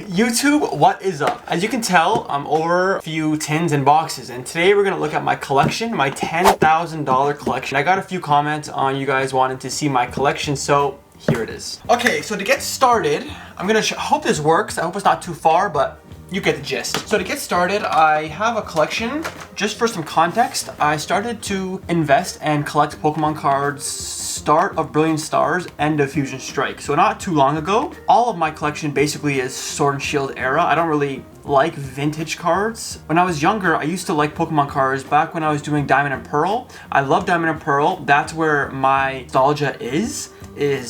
YouTube, what is up? As you can tell, I'm over a few tins and boxes, and today we're gonna look at my collection, my $10,000 collection. I got a few comments on you guys wanting to see my collection, so here it is. Okay, so to get started, I'm gonna hope this works. I hope it's not too far, but you get the gist. So to get started, I have a collection. Just for some context, I started to invest and collect Pokemon cards start of Brilliant Stars, end of Fusion Strike. So not too long ago. All of my collection basically is Sword and Shield era. I don't really like vintage cards. When I was younger, I used to like Pokemon cards back when I was doing Diamond and Pearl. I love Diamond and Pearl. That's where my nostalgia is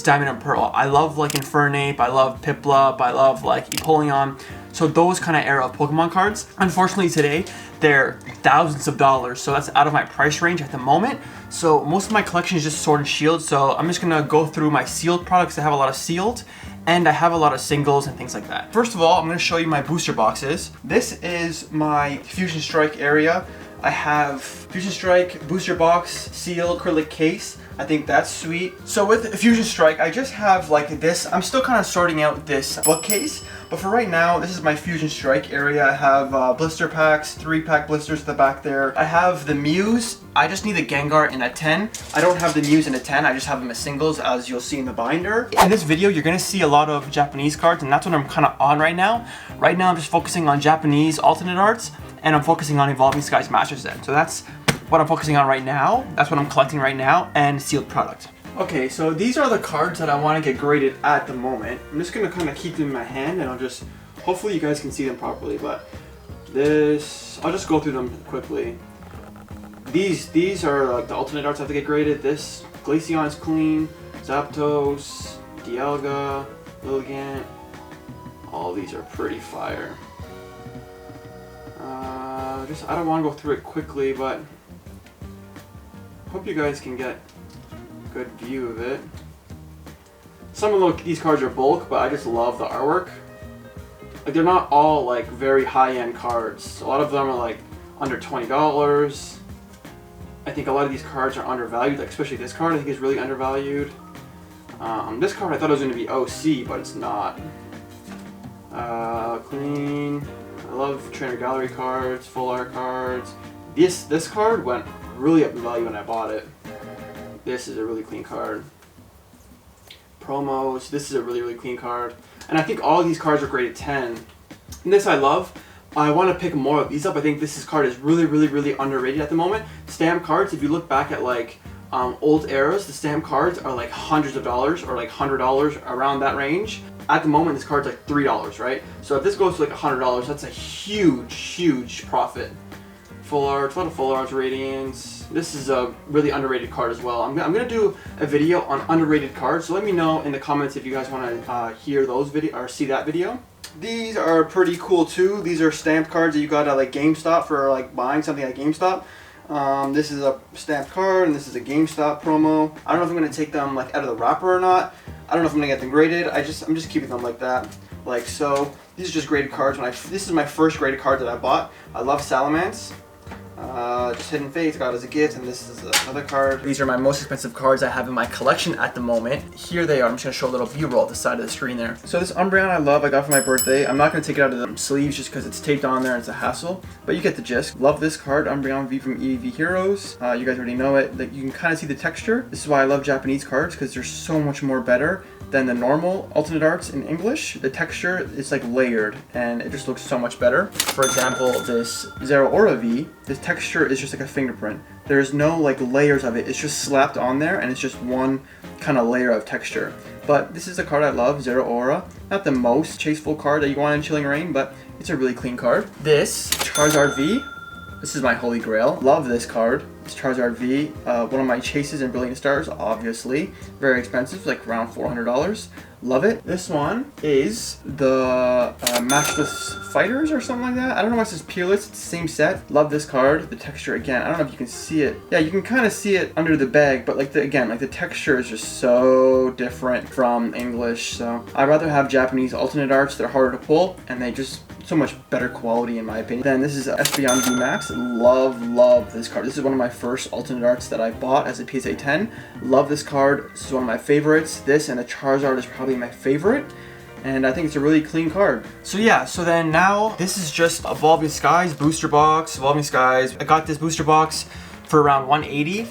Diamond and Pearl. I love like Infernape, I love Piplup, I love like Empoleon. So those kind of era of Pokemon cards. Unfortunately today, they're thousands of dollars, so that's out of my price range at the moment. So most of my collection is just Sword and Shield, so I'm just gonna go through my sealed products. I have a lot of sealed, and I have a lot of singles and things like that. First of all, I'm gonna show you my booster boxes. This is my Fusion Strike area. I have Fusion Strike booster box, sealed acrylic case. I think that's sweet. So with Fusion Strike, I just have like this. I'm still kind of sorting out this bookcase, but for right now, this is my Fusion Strike area. I have blister packs, 3-pack blisters at the back there. I have the Mews. I just need the Gengar in a 10. I don't have the Mews in a 10, I just have them as singles, as you'll see in the binder. In this video, you're gonna see a lot of Japanese cards, and that's what I'm kind of on right now. Right now, I'm just focusing on Japanese alternate arts, and I'm focusing on Evolving Skies Master Set. So that's what I'm focusing on right now. That's what I'm collecting right now, and sealed product. Okay, so these are the cards that I want to get graded at the moment. I'm just gonna kind of keep them in my hand, and I'll just, hopefully you guys can see them properly, but this, I'll just go through them quickly. These are like the alternate arts I have to get graded. This, Glaceon is clean, Zapdos, Dialga, Lilligant, all these are pretty fire. I don't want to go through it quickly, but hope you guys can get a good view of it. Some of these cards are bulk, but I just love the artwork. Like, they're not all like very high-end cards. A lot of them are like under $20. I think a lot of these cards are undervalued, like especially this card I think is really undervalued. This card I thought it was going to be OC, but it's not. Clean. I love Trainer Gallery cards, full art cards. This card went really up in value when I bought it. This is a really clean card. Promos, this is a really clean card. And I think all of these cards are graded 10. And this I love. I want to pick more of these up. I think this card is really underrated at the moment. Stamp cards, if you look back at like old eras, the stamp cards are like hundreds of dollars or like $100, around that range. At the moment, this card's like $3, right? So if this goes to like $100, that's a huge profit. Full arts, a lot of full arts, Radiance. This is a really underrated card as well. I'm gonna do a video on underrated cards, so let me know in the comments if you guys want to hear those video or see that video. These are pretty cool too. These are stamped cards that you got at like GameStop for like buying something at GameStop. This is a stamped card, and this is a GameStop promo. I don't know if I'm gonna take them like out of the wrapper or not. I don't know if I'm gonna get them graded. I'm just keeping them like that, like so. These are just graded cards. This is my first graded card that I bought. I love Salamence. Just Hidden Fates, got as a gift, and this is another card. These are my most expensive cards I have in my collection at the moment. Here they are. I'm just gonna show a little view roll at the side of the screen there. So this Umbreon I love, I got for my birthday. I'm not gonna take it out of the sleeves just because it's taped on there and it's a hassle, but you get the gist. Love this card, Umbreon V from EV Heroes. You guys already know it. Like, you can kind of see the texture. This is why I love Japanese cards, because they're so much more better than the normal alternate arts in English. The texture is like layered and it just looks so much better. For example, this Zeraora V, this texture is just like a fingerprint. There's no like layers of it. It's just slapped on there and it's just one kind of layer of texture. But this is a card I love, Zeraora. Not the most chaseful card that you want in Chilling Reign, but it's a really clean card. This Charizard V, this is my holy grail. Love this card. It's Charizard V, one of my chases in Brilliant Stars, obviously. Very expensive, like around $400. Love it. This one is the Matchless Fighters or something like that. I don't know why it says Peerless. It's the same set. Love this card. The texture, again, I don't know if you can see it. Yeah, you can kind of see it under the bag, but like the texture is just so different from English. So I'd rather have Japanese alternate arts. They're harder to pull, and they just so much better quality in my opinion. Then this is Espeon VMAX. Love this card. This is one of my first alternate arts that I bought as a PSA 10. Love this card. This is one of my favorites. This and the Charizard is probably my favorite. and I think it's a really clean card. So yeah, so then now this is just Evolving Skies booster box. Evolving Skies, I got this booster box for around 180.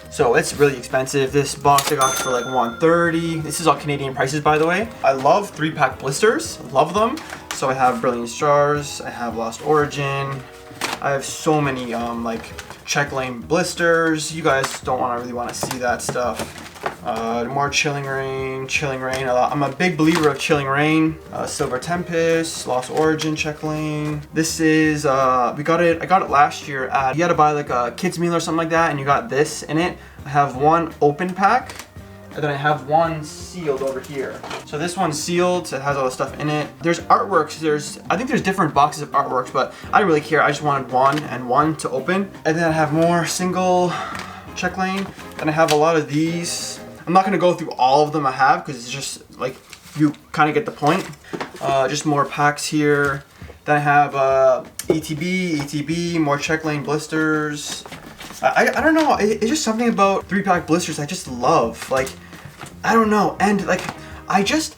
So it's really expensive. This box I got for like 130. This is all Canadian prices, by the way. I love 3-pack blisters, love them. So I have Brilliant Stars, I have Lost Origin. I have so many like check lane blisters. You guys don't really want to see that stuff. More Chilling Rain. I'm a big believer of Chilling Rain. Silver Tempest, Lost Origin check lane. This is I got it last year at, you had to buy like a kids meal or something like that, and you got this in it. I have one open pack, and then I have one sealed over here. So this one's sealed, so it has all the stuff in it. There's artworks, I think there's different boxes of artworks, but I didn't really care. I just wanted one and one to open. And then I have more single check lane. And I have a lot of these. I'm not gonna go through all of them I have, because it's just like, you kind of get the point. Just more packs here. Then I have ETB, more check lane blisters. I don't know, it's just something about 3-pack blisters I just love. Like, I don't know, and like, I just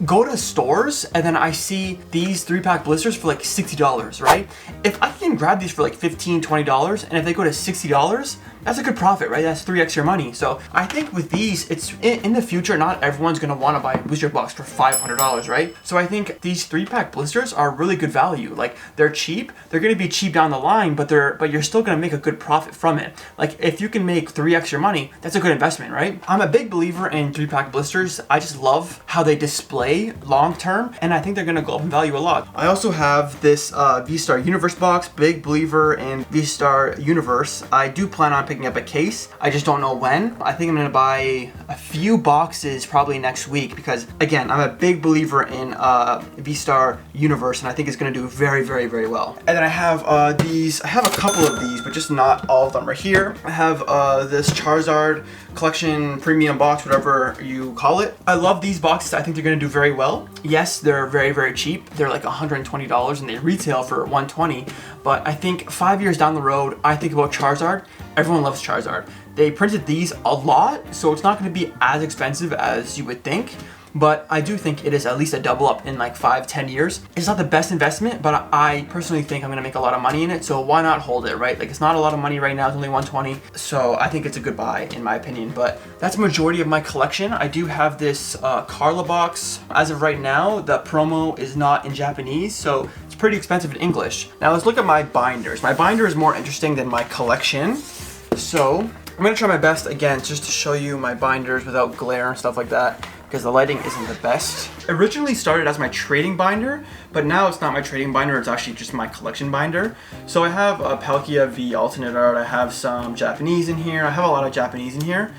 go to stores and then I see these 3-pack blisters for like $60, right? If I can grab these for like $15, $20, and if they go to $60, that's a good profit, right? That's 3x your money. So I think with these, it's in the future, not everyone's gonna wanna buy a booster box for $500, right? So I think these 3-pack blisters are really good value. Like, they're cheap, they're gonna be cheap down the line, but you're still gonna make a good profit from it. Like, if you can make 3x your money, that's a good investment, right? I'm a big believer in 3-pack blisters. I just love how they display long term, and I think they're gonna go up in value a lot. I also have this V-Star Universe box, big believer in V-Star Universe. I do plan on picking up a case. I just don't know when. I think I'm gonna buy a few boxes probably next week, because again, I'm a big believer in V-Star Universe, and I think it's gonna do very, very, very well. And then I have these, I have a couple of these, but just not all of them right here. I have this Charizard collection premium box, whatever you call it. I love these boxes. I think they're gonna do very well. Yes, they're very, very cheap. They're like $120 and they retail for $120. But I think 5 years down the road, I think about Charizard. Everyone loves Charizard. They printed these a lot, so it's not gonna be as expensive as you would think. But I do think it is at least a double up in like 5-10 years. It's not the best investment, but I personally think I'm gonna make a lot of money in it, so why not hold it, right? Like, it's not a lot of money right now, it's only $120, so I think it's a good buy in my opinion. But that's the majority of my collection. I do have this Carla box. As of right now, the promo is not in Japanese, so it's pretty expensive in English. Now let's look at my binders. My binder is more interesting than my collection, so I'm gonna try my best again just to show you my binders without glare and stuff like that, because the lighting isn't the best. It originally started as my trading binder, but now it's not my trading binder, it's actually just my collection binder. So I have a Palkia V alternate art, I have some Japanese in here, I have a lot of Japanese in here.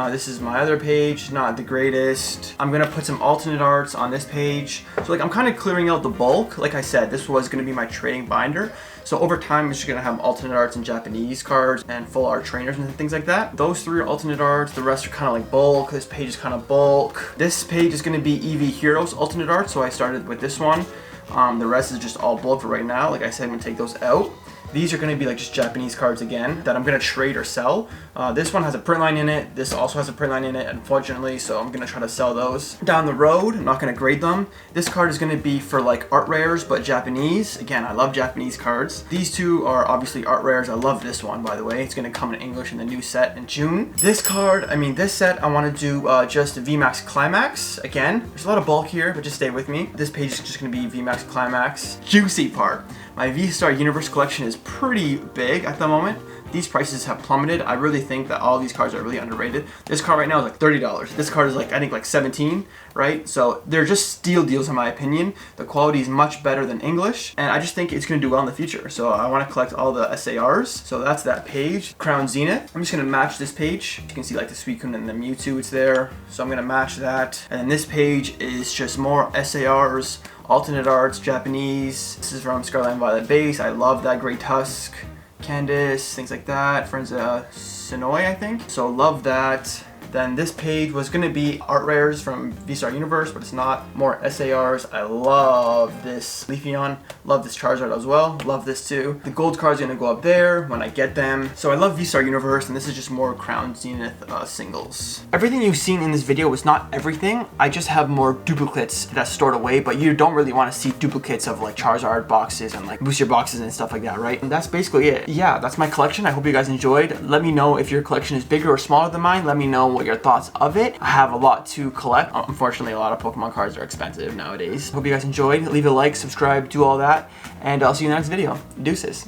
This is my other page, not the greatest. I'm gonna put some alternate arts on this page. So like, I'm kind of clearing out the bulk. Like I said, this was gonna be my trading binder. So over time, it's just gonna have alternate arts and Japanese cards and full art trainers and things like that. Those 3 are alternate arts, the rest are kind of like bulk. This page is kind of bulk. This page is gonna be EV Heroes alternate art, so I started with this one. The rest is just all bulk for right now. Like I said, I'm gonna take those out. These are going to be like just Japanese cards again that I'm going to trade or sell. This one has a print line in it. This also has a print line in it, unfortunately, so I'm going to try to sell those. Down the road, I'm not going to grade them. This card is going to be for like art rares, but Japanese. Again, I love Japanese cards. These 2 are obviously art rares. I love this one, by the way. It's going to come in English in the new set in June. This set, I want to do just VMAX Climax. Again, there's a lot of bulk here, but just stay with me. This page is just going to be VMAX Climax. Juicy part. My V-Star Universe collection is pretty big at the moment. These prices have plummeted. I really think that all these cards are really underrated. This card right now is like $30. This card is like, I think like $17, right? So they're just steal deals in my opinion. The quality is much better than English, and I just think it's gonna do well in the future. So I wanna collect all the SARs. So that's that page. Crown Zenith. I'm just gonna match this page. You can see like the Suicune and the Mewtwo, it's there. So I'm gonna match that. And then this page is just more SARs, alternate arts, Japanese. This is from Scarlet and Violet base. I love that. Great Tusk, Candace, things like that. Friends Sonoy, I think. So love that. Then this page was gonna be art rares from V-Star Universe, but it's not. More SARs. I love this Leafeon. Love this Charizard as well. Love this too. The gold card's gonna go up there when I get them. So I love V-Star Universe, and this is just more Crown Zenith singles. Everything you've seen in this video was not everything. I just have more duplicates that's stored away, but you don't really want to see duplicates of like Charizard boxes and like booster boxes and stuff like that, right? And that's basically it. Yeah, that's my collection. I hope you guys enjoyed. Let me know if your collection is bigger or smaller than mine. Let me know what your thoughts of it. I have a lot to collect. Unfortunately, a lot of Pokemon cards are expensive nowadays. Hope you guys enjoyed. Leave a like, subscribe, do all that, and I'll see you in the next video. Deuces.